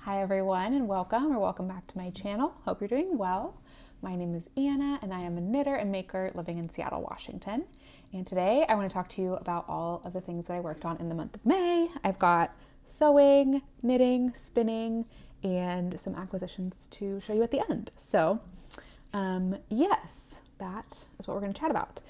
Hi everyone, and welcome back to my channel. Hope you're doing well. My name is Anna and I am a knitter and maker living in Seattle, Washington. And today I want to talk to you about all of the things that I worked on in the month of May. I've got sewing, knitting, spinning, and some acquisitions to show you at the end. So yes, that is what we're going to chat about.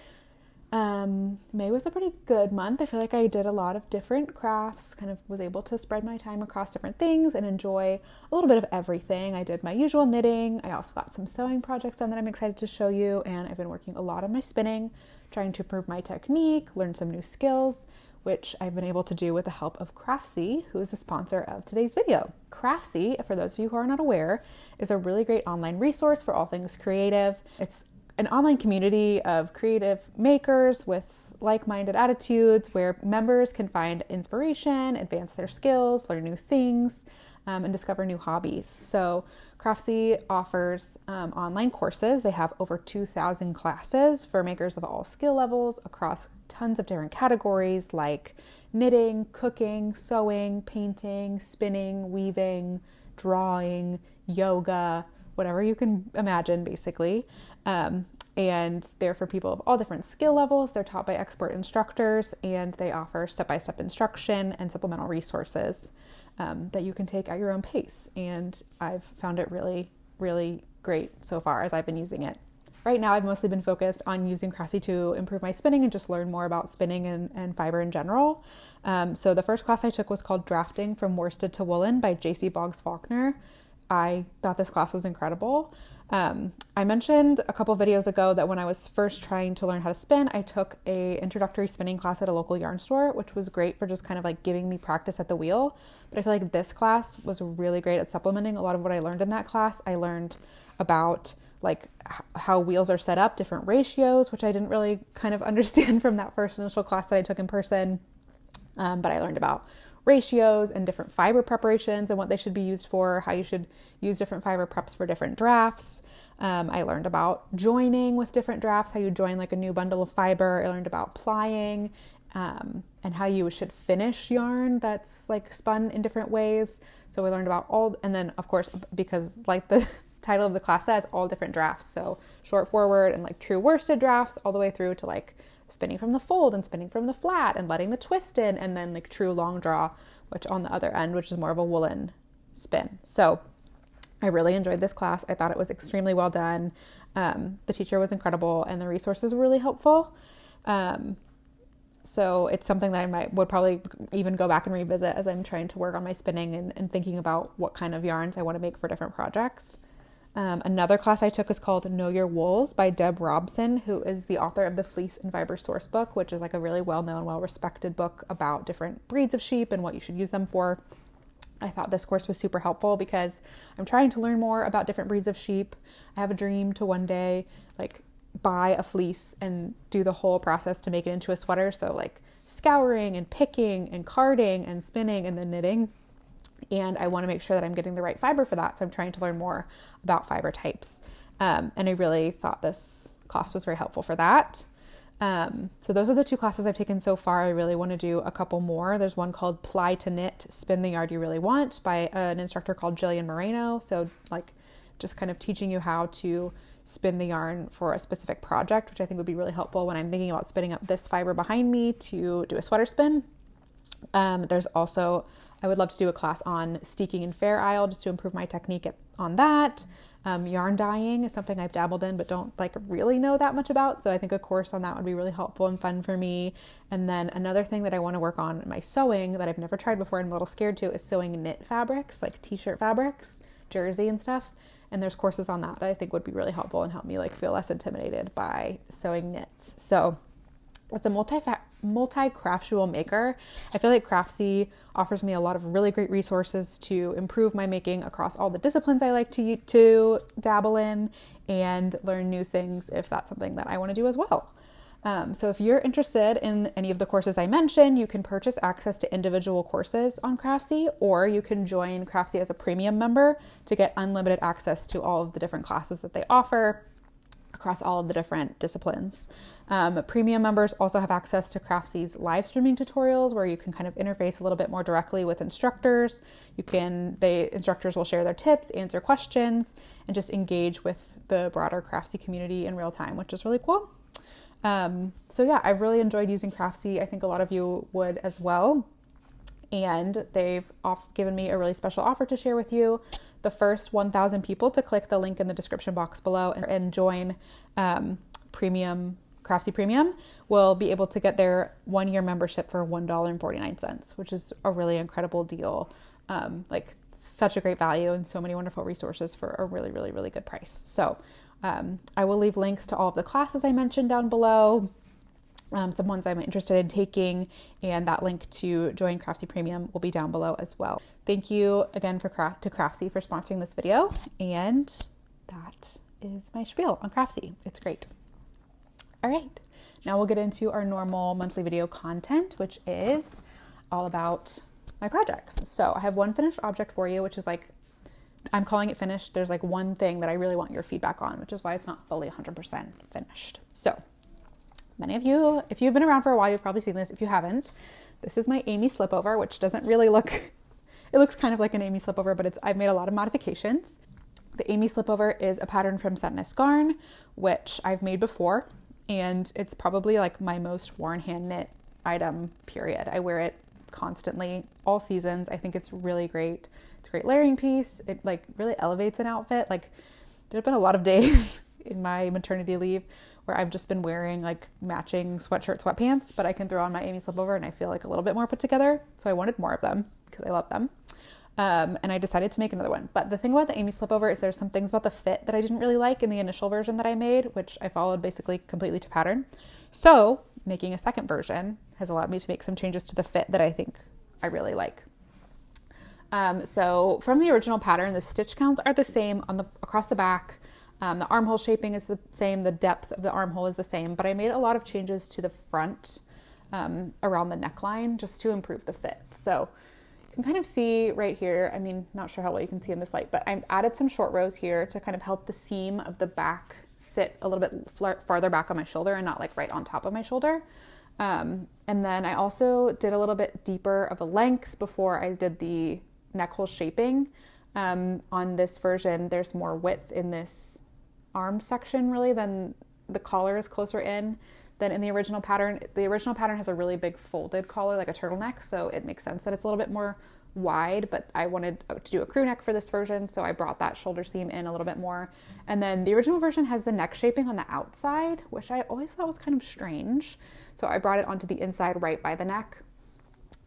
May was a pretty good month. I feel like I did a lot of different crafts, kind of was able to spread my time across different things and enjoy a little bit of everything. I did my usual knitting. I also got some sewing projects done that I'm excited to show you. And I've been working a lot on my spinning, trying to improve my technique, learn some new skills, which I've been able to do with the help of Craftsy, who is the sponsor of today's video. Craftsy, for those of you who are not aware, is a really great online resource for all things creative. It's an online community of creative makers with like-minded attitudes where members can find inspiration, advance their skills, learn new things, and discover new hobbies. So Craftsy offers online courses. They have over 2,000 classes for makers of all skill levels across tons of different categories like knitting, cooking, sewing, painting, spinning, weaving, drawing, yoga, whatever you can imagine, basically. And they're for people of all different skill levels. They're taught by expert instructors, and they offer step-by-step instruction and supplemental resources that you can take at your own pace. And I've found it really, really great so far as I've been using it. Right now, I've mostly been focused on using Craftsy to improve my spinning and just learn more about spinning and fiber in general. So the first class I took was called Drafting from Worsted to Woolen by JC Boggs Faulkner. I thought this class was incredible. I mentioned a couple videos ago that when I was first trying to learn how to spin, I took a introductory spinning class at a local yarn store, which was great for just kind of like giving me practice at the wheel. But I feel like this class was really great at supplementing a lot of what I learned in that class. I learned about like how wheels are set up, different ratios, which I didn't really kind of understand from that first initial class that I took in person. But I learned about ratios and different fiber preparations and what they should be used for, how you should use different fiber preps for different drafts. I learned about joining with different drafts, how you join like a new bundle of fiber. I learned about plying and how you should finish yarn that's like spun in different ways. So we learned about all, and then of course, because like the title of the class says, all different drafts. So short forward and like true worsted drafts all the way through to like spinning from the fold and spinning from the flat and letting the twist in, and then like true long draw, which on the other end, which is more of a woolen spin. So I really enjoyed this class. I thought it was extremely well done. The teacher was incredible and the resources were really helpful. So it's something that I would probably even go back and revisit as I'm trying to work on my spinning and thinking about what kind of yarns I want to make for different projects. Another class I took is called Know Your Wools by Deb Robson, who is the author of the Fleece and Fiber Source book, which is like a really well-known, well-respected book about different breeds of sheep and what you should use them for. I thought this course was super helpful because I'm trying to learn more about different breeds of sheep. I have a dream to one day like buy a fleece and do the whole process to make it into a sweater. So like scouring and picking and carding and spinning and then knitting. And I want to make sure that I'm getting the right fiber for that. So I'm trying to learn more about fiber types. And I really thought this class was very helpful for that. So those are the two classes I've taken so far. I really want to do a couple more. There's one called Ply to Knit, Spin the Yard You Really Want by an instructor called Jillian Moreno. So like just kind of teaching you how to spin the yarn for a specific project, which I think would be really helpful when I'm thinking about spinning up this fiber behind me to do a sweater spin. There's also, I would love to do a class on steeking and Fair Isle just to improve my technique on that. Yarn dyeing is something I've dabbled in but don't like really know that much about. So I think a course on that would be really helpful and fun for me. And then another thing that I want to work on in my sewing that I've never tried before and I'm a little scared to is sewing knit fabrics, like t-shirt fabrics, jersey and stuff. And there's courses on that I think would be really helpful and help me like feel less intimidated by sewing knits. So it's a multi-craftual maker. I feel like Craftsy offers me a lot of really great resources to improve my making across all the disciplines I like to dabble in and learn new things if that's something that I want to do as well. So if you're interested in any of the courses I mentioned, you can purchase access to individual courses on Craftsy, or you can join Craftsy as a premium member to get unlimited access to all of the different classes that they offer across all of the different disciplines. Premium members also have access to Craftsy's live streaming tutorials where you can kind of interface a little bit more directly with instructors. Instructors will share their tips, answer questions, and just engage with the broader Craftsy community in real time, which is really cool. So yeah, I've really enjoyed using Craftsy. I think a lot of you would as well. And they've given me a really special offer to share with you. The first 1,000 people to click the link in the description box below and join Craftsy Premium will be able to get their 1-year membership for $1.49, which is a really incredible deal. Like such a great value and so many wonderful resources for a really, really, really good price. So I will leave links to all of the classes I mentioned down below. Some ones I'm interested in taking, and that link to join Craftsy Premium will be down below as well. Thank you again to Craftsy for sponsoring this video, and that is my spiel on Craftsy. It's great. All right, now we'll get into our normal monthly video content, which is all about my projects. So I have one finished object for you, which is like, I'm calling it finished. There's like one thing that I really want your feedback on, which is why it's not fully 100% finished. So many of you, if you've been around for a while, you've probably seen this. If you haven't, this is my Amy slipover, which doesn't really look, it looks kind of like an Amy slipover, but I've made a lot of modifications. The Amy slipover is a pattern from Set Garn, which I've made before, and it's probably like my most worn hand knit item, period. I wear it constantly, all seasons. I think it's really great. It's a great layering piece. It like really elevates an outfit. Like there's been a lot of days in my maternity leave where I've just been wearing like matching sweatshirt, sweatpants, but I can throw on my Amy slipover and I feel like a little bit more put together. So I wanted more of them because I love them. And I decided to make another one. But the thing about the Amy slipover is there's some things about the fit that I didn't really like in the initial version that I made, which I followed basically completely to pattern. So making a second version has allowed me to make some changes to the fit that I think I really like. So from the original pattern, the stitch counts are the same across the back. The armhole shaping is the same. The depth of the armhole is the same, but I made a lot of changes to the front around the neckline just to improve the fit. So you can kind of see right here, I mean, not sure how well you can see in this light, but I've added some short rows here to kind of help the seam of the back sit a little bit farther back on my shoulder and not like right on top of my shoulder. And then I also did a little bit deeper of a length before I did the neck hole shaping. On this version, there's more width in this arm section really than the collar is closer in than in the original pattern. The original pattern has a really big folded collar, like a turtleneck, so it makes sense that it's a little bit more wide, but I wanted to do a crew neck for this version, so I brought that shoulder seam in a little bit more. And then the original version has the neck shaping on the outside, which I always thought was kind of strange. So I brought it onto the inside right by the neck.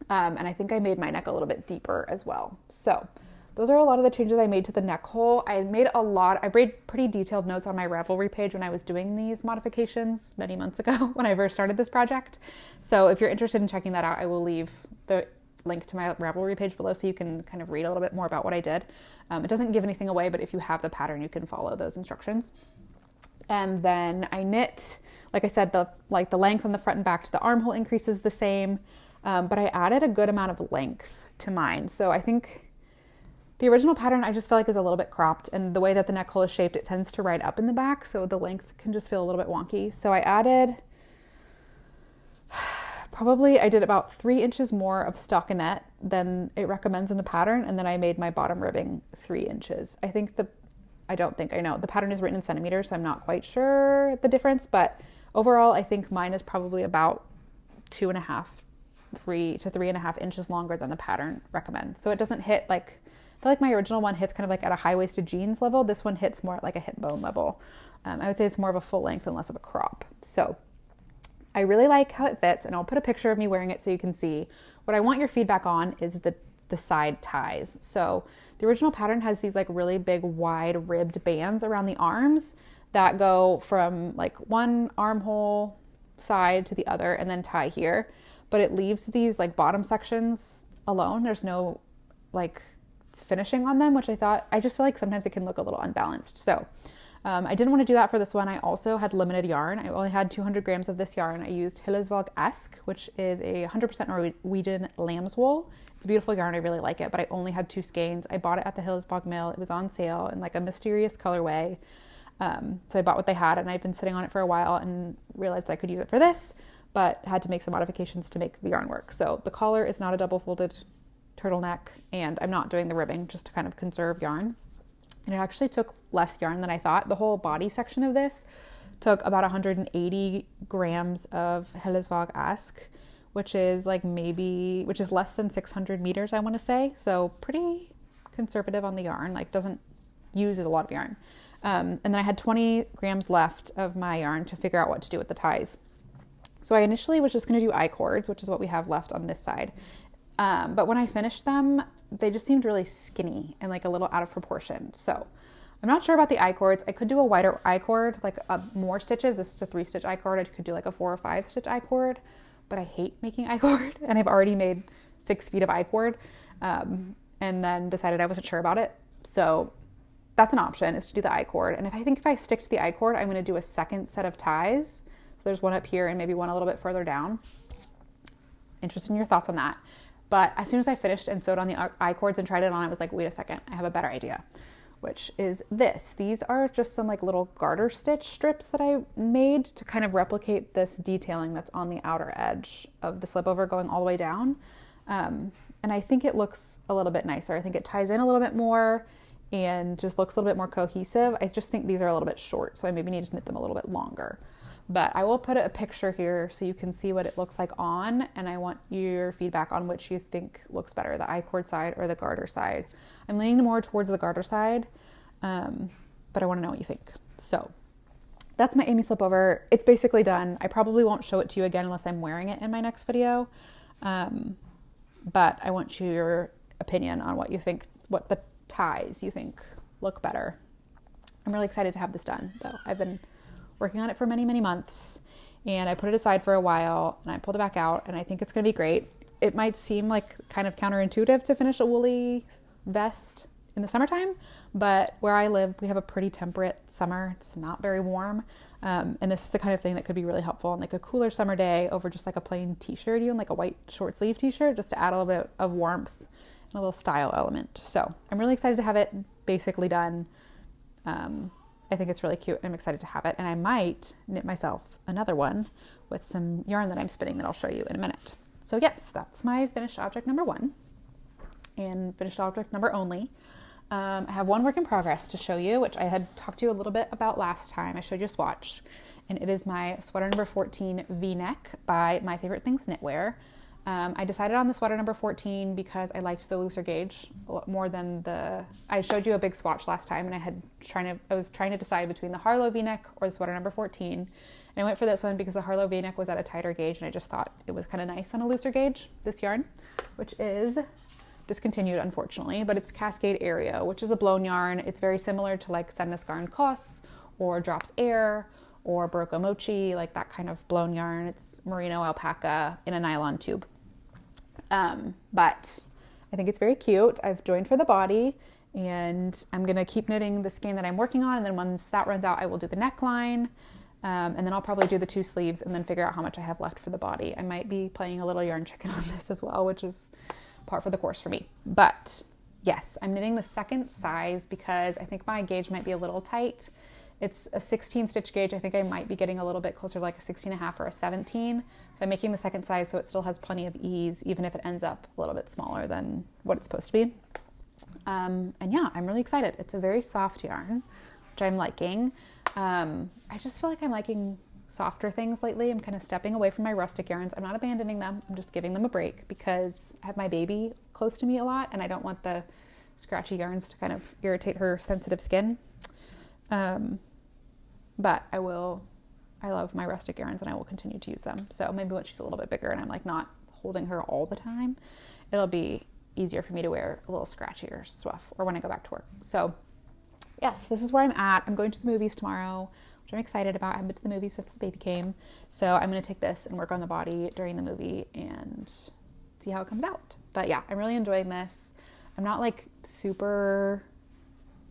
And I think I made my neck a little bit deeper as well. So those are a lot of the changes I made to the neck hole. I made pretty detailed notes on my Ravelry page when I was doing these modifications many months ago when I first started this project. So if you're interested in checking that out, I will leave the link to my Ravelry page below so you can kind of read a little bit more about what I did. It doesn't give anything away, but if you have the pattern, you can follow those instructions. And then I knit, like I said, the length on the front and back to the armhole increases the same, but I added a good amount of length to mine. So I think the original pattern I just feel like is a little bit cropped, and the way that the neck hole is shaped, it tends to ride up in the back, so the length can just feel a little bit wonky. So I added, I did about 3 inches more of stockinette than it recommends in the pattern, and then I made my bottom ribbing 3 inches. I know. The pattern is written in centimeters, so I'm not quite sure the difference, but overall I think mine is probably about 3 to 3.5 inches longer than the pattern recommends. So it doesn't hit like, I feel like my original one hits kind of like at a high-waisted jeans level. This one hits more at like a hip bone level. I would say it's more of a full length and less of a crop. So I really like how it fits, and I'll put a picture of me wearing it so you can see. What I want your feedback on is the side ties. So the original pattern has these like really big wide ribbed bands around the arms that go from like one armhole side to the other and then tie here. But it leaves these like bottom sections alone. There's no like finishing on them, which I just feel like sometimes it can look a little unbalanced. So I didn't want to do that for this one. I also had limited yarn. I only had 200 grams of this yarn. I used Hillesvåg Esk, which is a 100% Norwegian lamb's wool. It's a beautiful yarn. I really like it, but I only had 2 skeins. I bought it at the Hillesvåg mill. It was on sale in like a mysterious colorway. So I bought what they had, and I've been sitting on it for a while and realized I could use it for this, but had to make some modifications to make the yarn work. So the collar is not a double folded turtleneck, and I'm not doing the ribbing just to kind of conserve yarn. And it actually took less yarn than I thought. The whole body section of this took about 180 grams of Hellesvåg ask, which is less than 600 meters, I want to say. So pretty conservative on the yarn, like doesn't use a lot of yarn. And then I had 20 grams left of my yarn to figure out what to do with the ties. So I initially was just going to do I-cords, which is what we have left on this side. But when I finished them, they just seemed really skinny and like a little out of proportion. So I'm not sure about the I-cords. I could do a wider I-cord, like more stitches. This is a 3-stitch I-cord. I could do like a 4 or 5-stitch I-cord, but I hate making I-cord, and I've already made 6 feet of I-cord, and then decided I wasn't sure about it. So that's an option, is to do the I-cord. And if I stick to the I-cord, I'm going to do a second set of ties. So there's one up here and maybe one a little bit further down. Interested in your thoughts on that. But as soon as I finished and sewed on the I-cords and tried it on, I was like, wait a second, I have a better idea, which is this. These are just some like little garter stitch strips that I made to kind of replicate this detailing that's on the outer edge of the slipover going all the way down. And I think it looks a little bit nicer. I think it ties in a little bit more and just looks a little bit more cohesive. I just think these are a little bit short, so I maybe need to knit them a little bit longer. But I will put a picture here so you can see what it looks like on, and I want your feedback on which you think looks better, the I-cord side or the garter side. I'm leaning more towards the garter side, but I want to know what you think. So that's my Amy slipover. It's basically done. I probably won't show it to you again unless I'm wearing it in my next video. But I want your opinion on what you think, what the ties you think look better. I'm really excited to have this done, though. I've been working on it for many, many months, and I put it aside for a while and I pulled it back out, and I think it's going to be great. It might seem like kind of counterintuitive to finish a woolly vest in the summertime, but where I live, we have a pretty temperate summer. It's not very warm. And this is the kind of thing that could be really helpful on like a cooler summer day over just like a plain t-shirt, even like a white short sleeve t-shirt, just to add a little bit of warmth and a little style element. So I'm really excited to have it basically done. I think it's really cute, and I'm excited to have it. And I might knit myself another one with some yarn that I'm spinning that I'll show you in a minute. So yes, that's my finished object number 1 and finished object number only. I have one work in progress to show you, which I had talked to you a little bit about last time. I showed you a swatch, and it is my sweater number 14 V-neck by My Favorite Things Knitwear. I decided on the sweater number 14 because I liked the looser gauge a lot more than I showed you a big swatch last time, and I was trying to decide between the Harlow V-neck or the sweater number 14. And I went for this one because the Harlow V-neck was at a tighter gauge, and I just thought it was kind of nice on a looser gauge, this yarn, which is discontinued unfortunately, but it's Cascade Area, which is a blown yarn. It's very similar to like Sendnes Garn Koss or Drops Air or Barocco Mochi, like that kind of blown yarn. It's merino alpaca in a nylon tube. But I think it's very cute. I've joined for the body, and I'm going to keep knitting the skein that I'm working on. And then once that runs out, I will do the neckline. And then I'll probably do the 2 sleeves and then figure out how much I have left for the body. I might be playing a little yarn chicken on this as well, which is par for the course for me. But yes, I'm knitting the second size because I think my gauge might be a little tight. It's a 16 stitch gauge. I think I might be getting a little bit closer to like a 16 and a half or a 17. So I'm making the second size so it still has plenty of ease, even if it ends up a little bit smaller than what it's supposed to be. And yeah, I'm really excited. It's a very soft yarn, which I'm liking. I just feel like I'm liking softer things lately. I'm kind of stepping away from my rustic yarns. I'm not abandoning them. I'm just giving them a break because I have my baby close to me a lot, and I don't want the scratchy yarns to kind of irritate her sensitive skin. But I love my rustic yarns, and I will continue to use them. So maybe when she's a little bit bigger and I'm like not holding her all the time, it'll be easier for me to wear a little scratchier stuff or when I go back to work. So yes, this is where I'm at. I'm going to the movies tomorrow, which I'm excited about. I haven't been to the movies since the baby came. So I'm going to take this and work on the body during the movie and see how it comes out. But yeah, I'm really enjoying this. I'm not like super,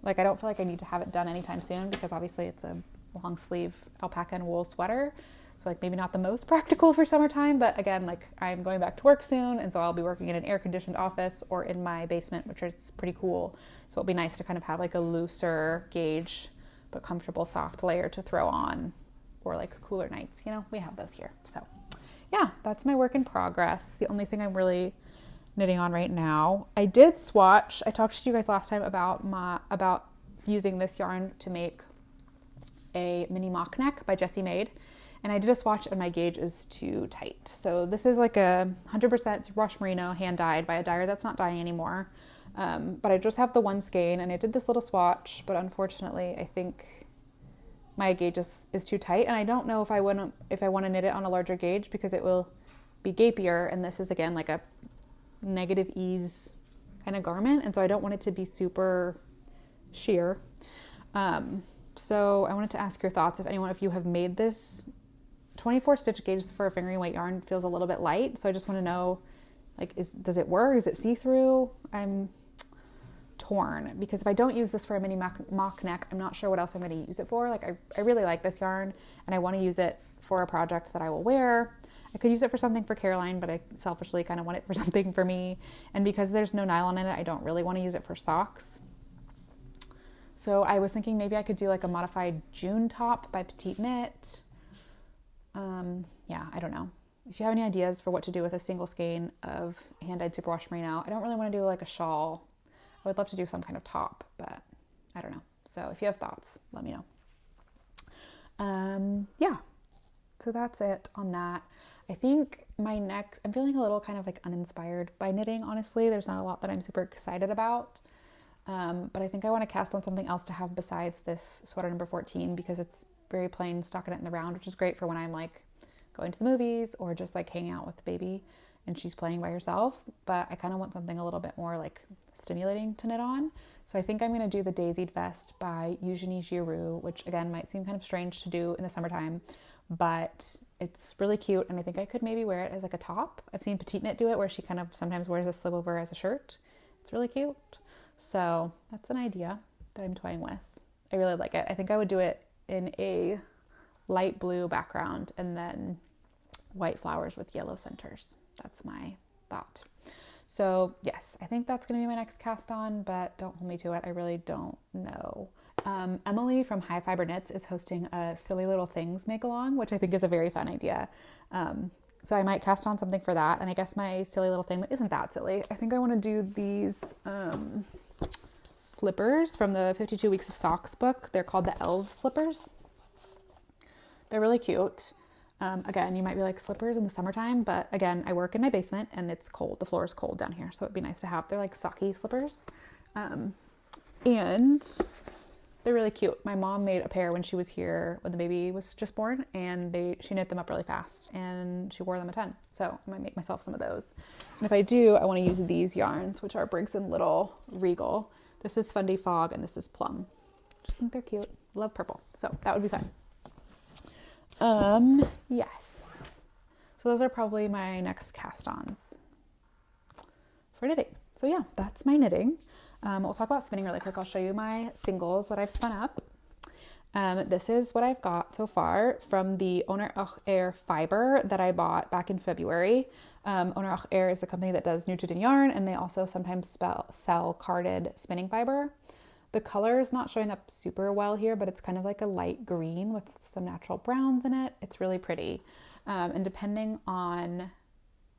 like I don't feel like I need to have it done anytime soon because obviously it's a long sleeve alpaca and wool sweater. So like maybe not the most practical for summertime, but again, like I'm going back to work soon. And so I'll be working in an air conditioned office or in my basement, which is pretty cool. So it'll be nice to kind of have like a looser gauge but comfortable soft layer to throw on, or like cooler nights, you know, we have those here. So yeah, that's my work in progress. The only thing I'm really knitting on right now. I did swatch. I talked to you guys last time about using this yarn to make a mini mock neck by Jessie Made. And I did a swatch and my gauge is too tight. So this is like a 100% wash merino hand dyed by a dyer that's not dyeing anymore. But I just have the one skein and I did this little swatch, but unfortunately I think my gauge is too tight. And I don't know if I want to knit it on a larger gauge because it will be gapier. And this is again like a negative ease kind of garment. And so I don't want it to be super sheer. So I wanted to ask your thoughts if you have made this. 24 stitch gauges for a fingering weight yarn feels a little bit light. So I just want to know, like, does it work? Is it see-through? I'm torn because if I don't use this for a mini mock neck, I'm not sure what else I'm going to use it for. Like I really like this yarn and I want to use it for a project that I will wear. I could use it for something for Caroline, but I selfishly kind of want it for something for me. And because there's no nylon in it, I don't really want to use it for socks. So I was thinking maybe I could do like a modified June top by Petite Knit. Yeah, I don't know. If you have any ideas for what to do with a single skein of hand-dyed superwash merino, I don't really want to do like a shawl. I would love to do some kind of top, but I don't know. So if you have thoughts, let me know. Yeah, so that's it on that. I think I'm feeling a little kind of like uninspired by knitting, honestly. There's not a lot that I'm super excited about. But I think I want to cast on something else to have besides this sweater number 14 because it's very plain stockinette in the round, which is great for when I'm like going to the movies or just like hanging out with the baby and she's playing by herself. But I kind of want something a little bit more like stimulating to knit on. So I think I'm going to do the Daisied Vest by Eugenie Giroux, which again might seem kind of strange to do in the summertime, but it's really cute. And I think I could maybe wear it as like a top. I've seen Petite Knit do it where she kind of sometimes wears a slipover as a shirt. It's really cute. So that's an idea that I'm toying with. I really like it. I think I would do it in a light blue background and then white flowers with yellow centers. That's my thought. So yes, I think that's going to be my next cast on, but don't hold me to it. I really don't know. Emily from High Fiber Knits is hosting a Silly Little Things make along, which I think is a very fun idea. So I might cast on something for that. And I guess my silly little thing isn't that silly. I think I want to do these slippers from the 52 Weeks of Socks book. They're called the Elf slippers. They're really cute. Again, you might be like, slippers in the summertime, but again, I work in my basement and it's cold. The floor is cold down here, so it'd be nice to have. They're like socky slippers. And they're really cute. My mom made a pair when she was here when the baby was just born, and she knit them up really fast and she wore them a ton. So I might make myself some of those. And if I do, I want to use these yarns, which are Briggs & Little Regal. This is Fundy Fog and this is Plum. Just think they're cute. Love purple. So that would be fun. Yes. So those are probably my next cast-ons for knitting. So yeah, that's my knitting. We'll talk about spinning really quick. I'll show you my singles that I've spun up. This is what I've got so far from the Owner Auch Air fiber that I bought back in February. Owner Auch Air is the company that does Neutroden yarn, and they also sometimes sell carded spinning fiber. The color is not showing up super well here, but it's kind of like a light green with some natural browns in it. It's really pretty. And depending on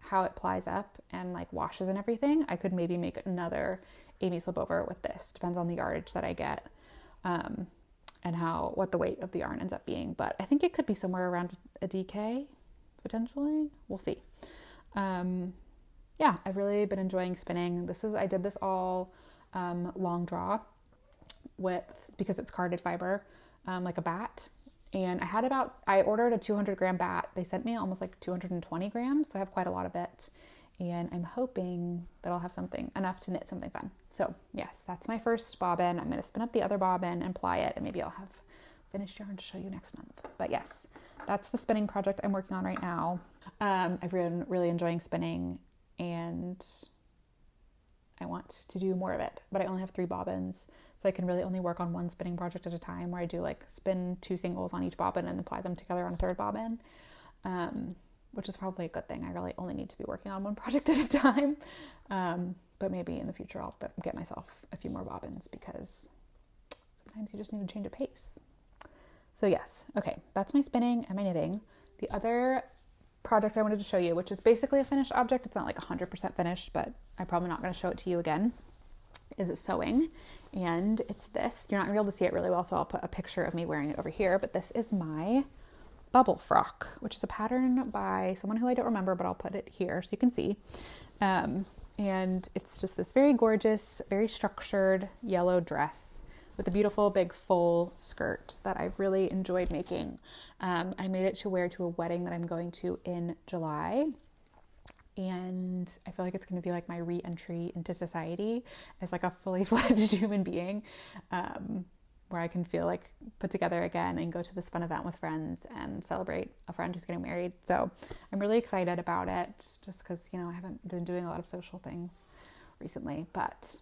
how it plies up and like washes and everything, I could maybe make another Amy slipover with this. Depends on the yardage that I get and what the weight of the yarn ends up being. But I think it could be somewhere around a DK, potentially. We'll see. Yeah, I've really been enjoying spinning. I did this all long draw because it's carded fiber, like a bat. And I ordered a 200 gram bat. They sent me almost like 220 grams. So I have quite a lot of it. And I'm hoping that I'll have enough to knit something fun. So yes, that's my first bobbin. I'm going to spin up the other bobbin and ply it. And maybe I'll have finished yarn to show you next month. But yes, that's the spinning project I'm working on right now. I've been really enjoying spinning and I want to do more of it, but I only have 3 bobbins. So I can really only work on one spinning project at a time, where I do like spin 2 singles on each bobbin and apply them together on a 3rd bobbin, which is probably a good thing. I really only need to be working on one project at a time. But maybe in the future I'll get myself a few more bobbins because sometimes you just need to change a pace. So yes, okay, that's my spinning and my knitting. The other project I wanted to show you, which is basically a finished object, it's not like 100% finished, but I'm probably not going to show it to you again, is it sewing. And it's this. You're not going to be able to see it really well, so I'll put a picture of me wearing it over here, but this is my bubble frock, which is a pattern by someone who I don't remember, but I'll put it here so you can see. And it's just this very gorgeous, very structured yellow dress with a beautiful big full skirt that I've really enjoyed making. I made it to wear to a wedding that I'm going to in July. And I feel like it's going to be like my re-entry into society as like a fully fledged human being, where I can feel like put together again and go to this fun event with friends and celebrate a friend who's getting married. So I'm really excited about it just because, you know, I haven't been doing a lot of social things recently, but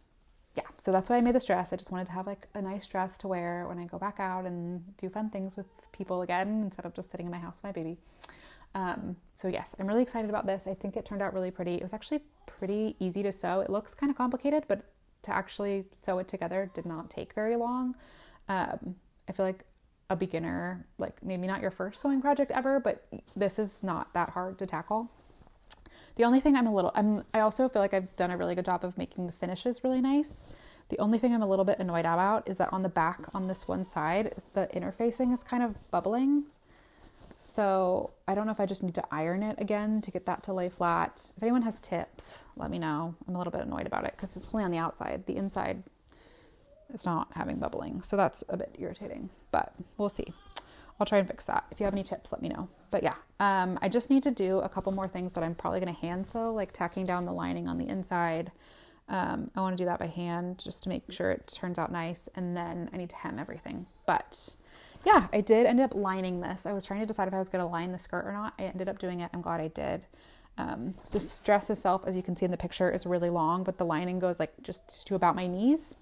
yeah, so that's why I made this dress. I just wanted to have like a nice dress to wear when I go back out and do fun things with people again, instead of just sitting in my house with my baby. So yes, I'm really excited about this. I think it turned out really pretty. It was actually pretty easy to sew. It looks kind of complicated, but to actually sew it together did not take very long. I feel like a beginner, like maybe not your first sewing project ever, but this is not that hard to tackle. The only thing I also feel like I've done a really good job of making the finishes really nice. The only thing I'm a little bit annoyed about is that on the back, on this one side, the interfacing is kind of bubbling. So I don't know if I just need to iron it again to get that to lay flat. If anyone has tips, let me know. I'm a little bit annoyed about it because it's only on the outside. The inside is not having bubbling. So that's a bit irritating, but we'll see. I'll try and fix that. If you have any tips, let me know. But yeah, I just need to do a couple more things that I'm probably going to hand sew, like tacking down the lining on the inside. I want to do that by hand just to make sure it turns out nice. And then I need to hem everything. But yeah, I did end up lining this. I was trying to decide if I was going to line the skirt or not. I ended up doing it. I'm glad I did. This dress itself, as you can see in the picture, is really long, but the lining goes like just to about my knees.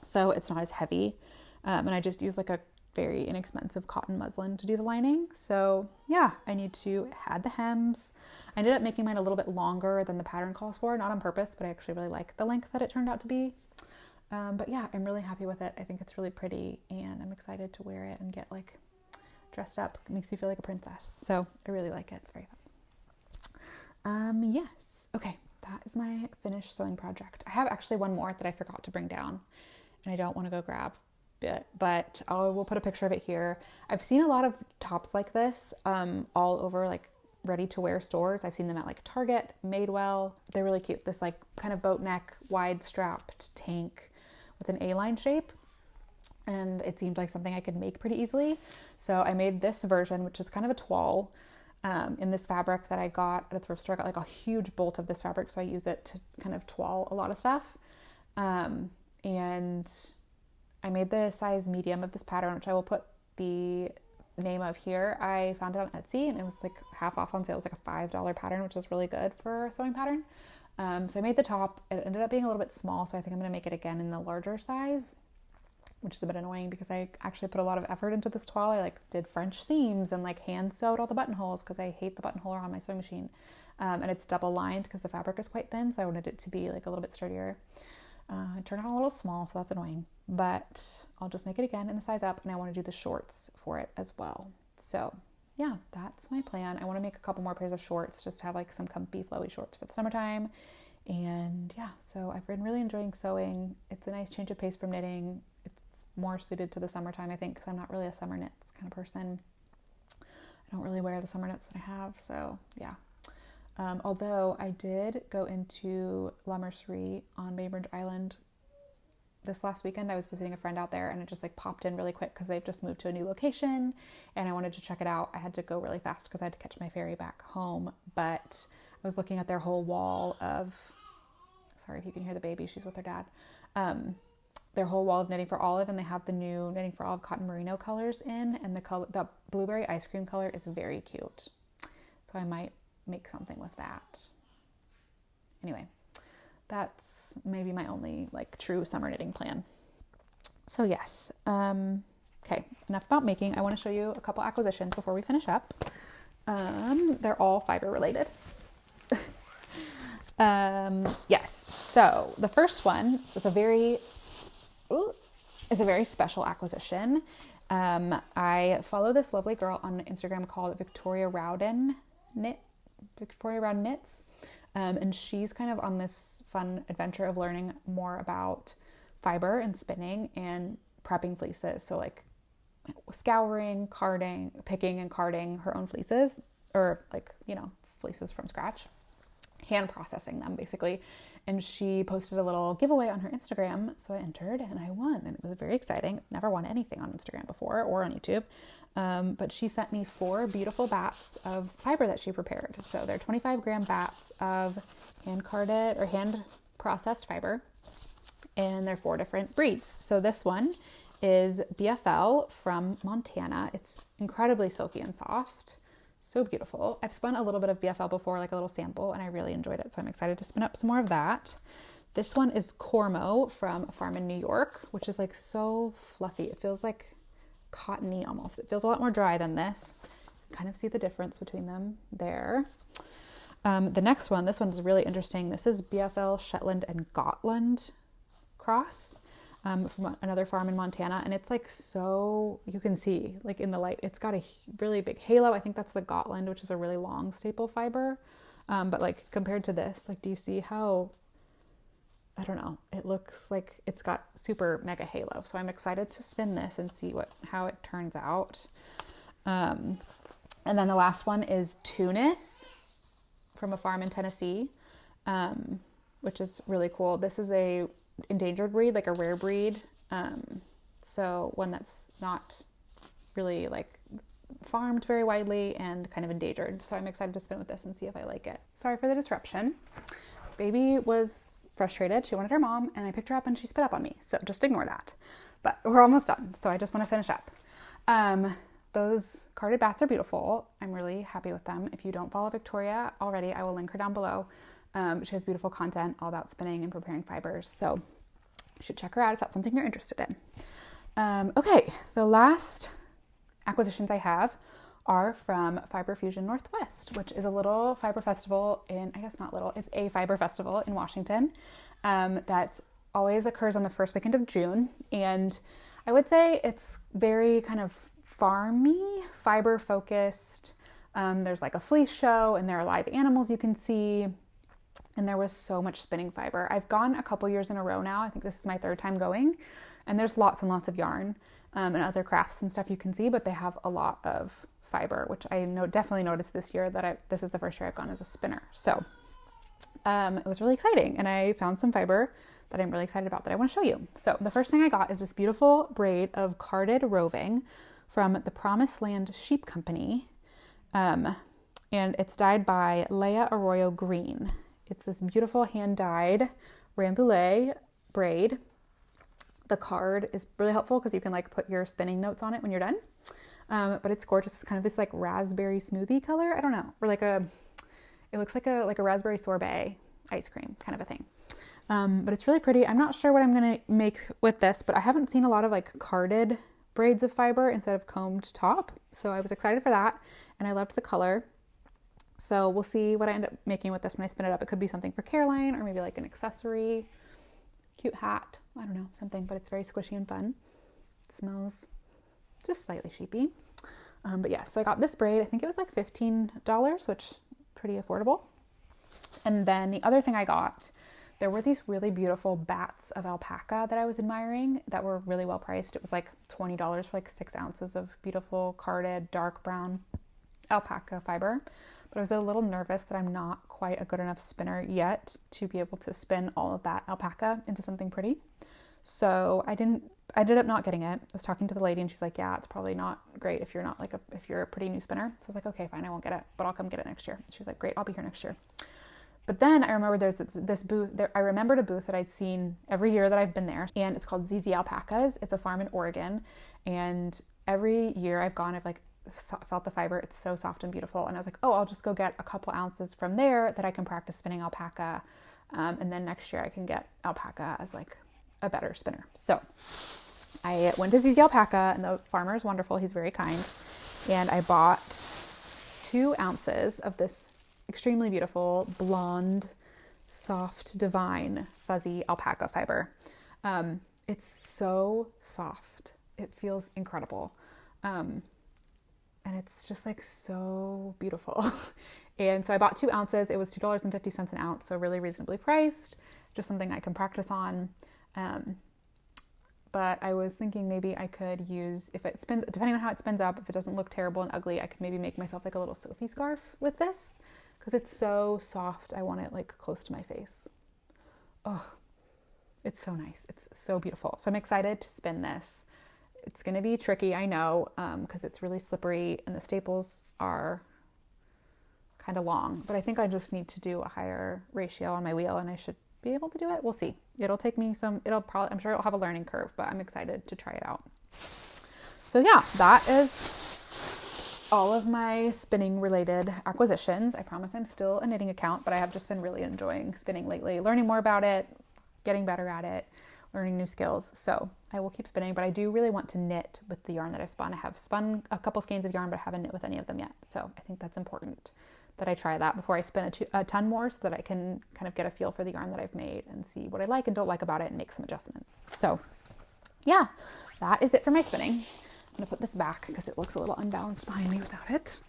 So it's not as heavy. And I just use like a very inexpensive cotton muslin to do the lining. So yeah, I need to add the hems. I ended up making mine a little bit longer than the pattern calls for, not on purpose, but I actually really like the length that it turned out to be. But yeah, I'm really happy with it. I think it's really pretty and I'm excited to wear it and get like dressed up. It makes me feel like a princess. So I really like it. It's very fun. Yes. Okay. That is my finished sewing project. I have actually one more that I forgot to bring down and I don't want to go grab it, but we'll put a picture of it here. I've seen a lot of tops like this, all over like ready to wear stores. I've seen them at like Target, Madewell. They're really cute. This like kind of boat neck, wide strapped tank with an A-line shape. And it seemed like something I could make pretty easily. So I made this version, which is kind of a toile, in this fabric that I got at a thrift store. I got like a huge bolt of this fabric, so I use it to kind of toile a lot of stuff. And I made the size medium of this pattern, which I will put the name of here. I found it on Etsy and it was like half off on sale. It was like a $5 pattern, which is really good for a sewing pattern. So I made the top. It ended up being a little bit small, so I think I'm going to make it again in the larger size, which is a bit annoying because I actually put a lot of effort into this toile. I like did French seams and like hand sewed all the buttonholes because I hate the buttonhole on my sewing machine. And it's double lined because the fabric is quite thin, so I wanted it to be like a little bit sturdier. It turned out a little small, so that's annoying, but I'll just make it again in the size up, and I want to do the shorts for it as well. So yeah, that's my plan. I want to make a couple more pairs of shorts just to have like some comfy flowy shorts for the summertime. And yeah, so I've been really enjoying sewing. It's a nice change of pace from knitting. It's more suited to the summertime, I think, because I'm not really a summer knits kind of person. I don't really wear the summer knits that I have, so yeah. Although I did go into La Mercerie on Bainbridge Island this last weekend. I was visiting a friend out there and it just like popped in really quick because they've just moved to a new location and I wanted to check it out. I had to go really fast because I had to catch my ferry back home, but I was looking at their whole wall of, sorry if you can hear the baby, she's with her dad, their whole wall of Knitting for Olive, and they have the new Knitting for Olive cotton merino colors in, and the blueberry ice cream color is very cute. So I might make something with that. Anyway, that's maybe my only like true summer knitting plan. So yes, okay, enough about making. I want to show you a couple acquisitions before we finish up. They're all fiber related. Yes, so the first one is a very, is a very special acquisition. I follow this lovely girl on Instagram called Victoria Rowden Knits. And she's kind of on this fun adventure of learning more about fiber and spinning and prepping fleeces. So like scouring, carding, picking and carding her own fleeces, or like, fleeces from scratch, hand processing them basically. And she posted a little giveaway on her Instagram. So I entered and I won, and it was very exciting. Never won anything on Instagram before or on YouTube. But she sent me 4 beautiful bats of fiber that she prepared. So they're 25-gram bats of hand carded or hand processed fiber, and they're 4 different breeds. So this one is BFL from Montana. It's incredibly silky and soft. So beautiful. I've spun a little bit of BFL before, like a little sample, and I really enjoyed it. So I'm excited to spin up some more of that. This one is Cormo from a farm in New York, which is like so fluffy. It feels like cottony almost. It feels a lot more dry than this. Kind of see the difference between them there. The next one, this one's really interesting. This is BFL Shetland and Gotland cross. From another farm in Montana, and it's like, so you can see like in the light, it's got a really big halo. I think that's the Gotland, which is a really long staple fiber. But like compared to this, like, do you see how, I don't know, it looks like it's got super mega halo. So I'm excited to spin this and see how it turns out. And then the last one is Tunis from a farm in Tennessee, which is really cool. This is a endangered breed, like a rare breed. So one that's not really like farmed very widely and kind of endangered. So I'm excited to spin with this and see if I like it. Sorry for the disruption. Baby was frustrated. She wanted her mom, and I picked her up and she spit up on me. So just ignore that. But we're almost done. So I just want to finish up. Those carded bats are beautiful. I'm really happy with them. If you don't follow Victoria already, I will link her down below. She has beautiful content all about spinning and preparing fibers. So you should check her out if that's something you're interested in. Okay, the last acquisitions I have are from Fiber Fusion Northwest, which is a little fiber festival I guess not little, it's a fiber festival in Washington that always occurs on the first weekend of June. And I would say it's very kind of farmy, fiber focused. There's like a fleece show, and there are live animals you can see. And there was so much spinning fiber. I've gone a couple years in a row now. I think this is my 3rd time going. And there's lots and lots of yarn and other crafts and stuff you can see, but they have a lot of fiber, which I definitely noticed this year that this is the first year I've gone as a spinner. So it was really exciting. And I found some fiber that I'm really excited about that I want to show you. So the first thing I got is this beautiful braid of carded roving from the Promised Land Sheep Company. And it's dyed by Leia Arroyo Green. It's this beautiful hand-dyed Rambouillet braid. The card is really helpful because you can like put your spinning notes on it when you're done. But it's gorgeous. It's kind of this like raspberry smoothie color. I don't know. Or it looks like a raspberry sorbet ice cream kind of a thing. But it's really pretty. I'm not sure what I'm going to make with this, but I haven't seen a lot of like carded braids of fiber instead of combed top. So I was excited for that. And I loved the color. So we'll see what I end up making with this when I spin it up. It could be something for Caroline, or maybe like an accessory, cute hat. I don't know, something, but it's very squishy and fun. It smells just slightly sheepy. But yeah, so I got this braid. I think it was like $15, which is pretty affordable. And then the other thing I got, there were these really beautiful bats of alpaca that I was admiring that were really well priced. It was like $20 for like 6 ounces of beautiful carded dark brown alpaca fiber. But I was a little nervous that I'm not quite a good enough spinner yet to be able to spin all of that alpaca into something pretty. So I ended up not getting it. I was talking to the lady and she's like, yeah, it's probably not great if you're not like if you're a pretty new spinner. So I was like, okay, fine, I won't get it, but I'll come get it next year. She's like, great, I'll be here next year. But then I remember there's this booth there. I remembered a booth that I'd seen every year that I've been there, and it's called ZZ Alpacas. It's a farm in Oregon, and every year I've gone, I've like felt the fiber. It's so soft and beautiful. And I was like, oh, I'll just go get a couple ounces from there that I can practice spinning alpaca. And then next year I can get alpaca as like a better spinner. So I went to ZZ Alpaca, and the farmer is wonderful. He's very kind. And I bought 2 ounces of this extremely beautiful blonde, soft, divine, fuzzy alpaca fiber. It's so soft. It feels incredible. And it's just like so beautiful. And so I bought 2 ounces. It was $2.50 an ounce, so really reasonably priced. Just something I can practice on. But I was thinking maybe I could use, if it spins, depending on how it spins up, if it doesn't look terrible and ugly, I could maybe make myself like a little Sophie scarf with this, because it's so soft. I want it like close to my face. Oh, it's so nice. It's so beautiful. So I'm excited to spin this. It's going to be tricky, I know, because it's really slippery and the staples are kind of long, but I think I just need to do a higher ratio on my wheel and I should be able to do it. We'll see. It'll take me some, I'm sure it'll have a learning curve, but I'm excited to try it out. So yeah, that is all of my spinning related acquisitions. I promise I'm still a knitting account, but I have just been really enjoying spinning lately, learning more about it, getting better at it, learning new skills. So I will keep spinning, but I do really want to knit with the yarn that I spun. I have spun a couple skeins of yarn, but I haven't knit with any of them yet. So I think that's important that I try that before I spin a ton more, so that I can kind of get a feel for the yarn that I've made and see what I like and don't like about it and make some adjustments. So yeah, that is it for my spinning. I'm gonna put this back because it looks a little unbalanced behind me without it.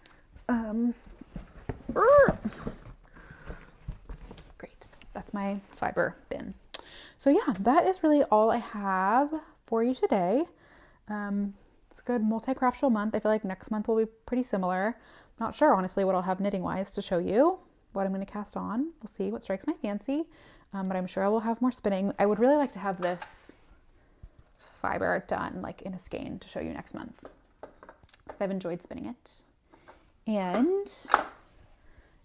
Great, that's my fiber bin. So yeah, that is really all I have for you today. It's a good multi-craftual month. I feel like next month will be pretty similar. Not sure, honestly, what I'll have knitting-wise to show you, what I'm going to cast on. We'll see what strikes my fancy, but I'm sure I will have more spinning. I would really like to have this fiber done like in a skein to show you next month, because I've enjoyed spinning it. And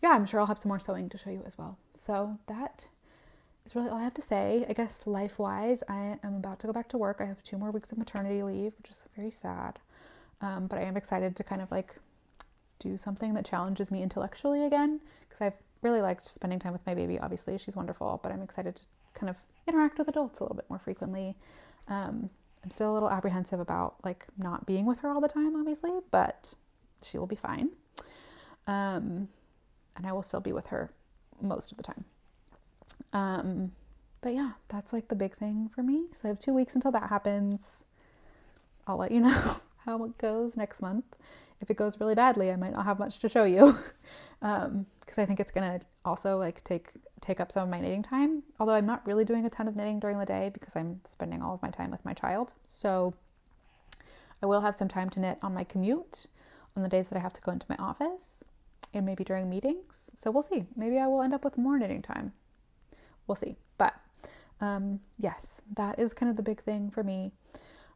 yeah, I'm sure I'll have some more sewing to show you as well. So that is really all I have to say. I guess life-wise, I am about to go back to work. I have 2 more weeks of maternity leave, which is very sad. But I am excited to kind of like do something that challenges me intellectually again, because I've really liked spending time with my baby. Obviously, she's wonderful, but I'm excited to kind of interact with adults a little bit more frequently. I'm still a little apprehensive about like not being with her all the time, obviously, but she will be fine. And I will still be with her most of the time. But yeah, that's like the big thing for me. So I have 2 weeks until that happens. I'll let you know how it goes next month. If it goes really badly, I might not have much to show you, because I think it's going to also like take up some of my knitting time. Although I'm not really doing a ton of knitting during the day because I'm spending all of my time with my child. So I will have some time to knit on my commute on the days that I have to go into my office, and maybe during meetings. So we'll see. Maybe I will end up with more knitting time. We'll see. But yes, that is kind of the big thing for me.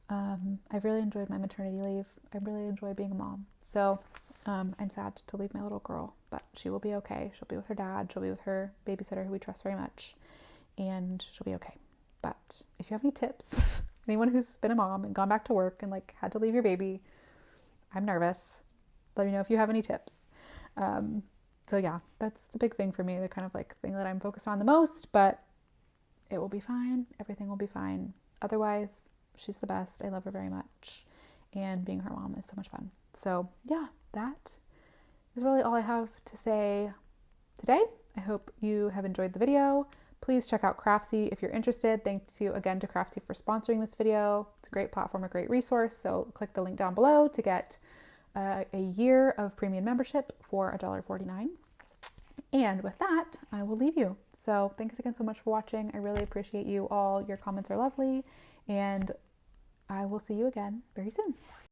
I've really enjoyed my maternity leave. I really enjoy being a mom. So I'm sad to leave my little girl, but she will be okay. She'll be with her dad. She'll be with her babysitter, who we trust very much, and she'll be okay. But if you have any tips, anyone who's been a mom and gone back to work and like had to leave your baby, I'm nervous. Let me know if you have any tips. So yeah, that's the big thing for me, the kind of like thing that I'm focused on the most, but it will be fine. Everything will be fine. Otherwise, she's the best. I love her very much. And being her mom is so much fun. So yeah, that is really all I have to say today. I hope you have enjoyed the video. Please check out Craftsy if you're interested. Thank you again to Craftsy for sponsoring this video. It's a great platform, a great resource. So click the link down below to get a year of premium membership for $1.49. And with that, I will leave you. So thanks again so much for watching. I really appreciate you all. Your comments are lovely, and I will see you again very soon.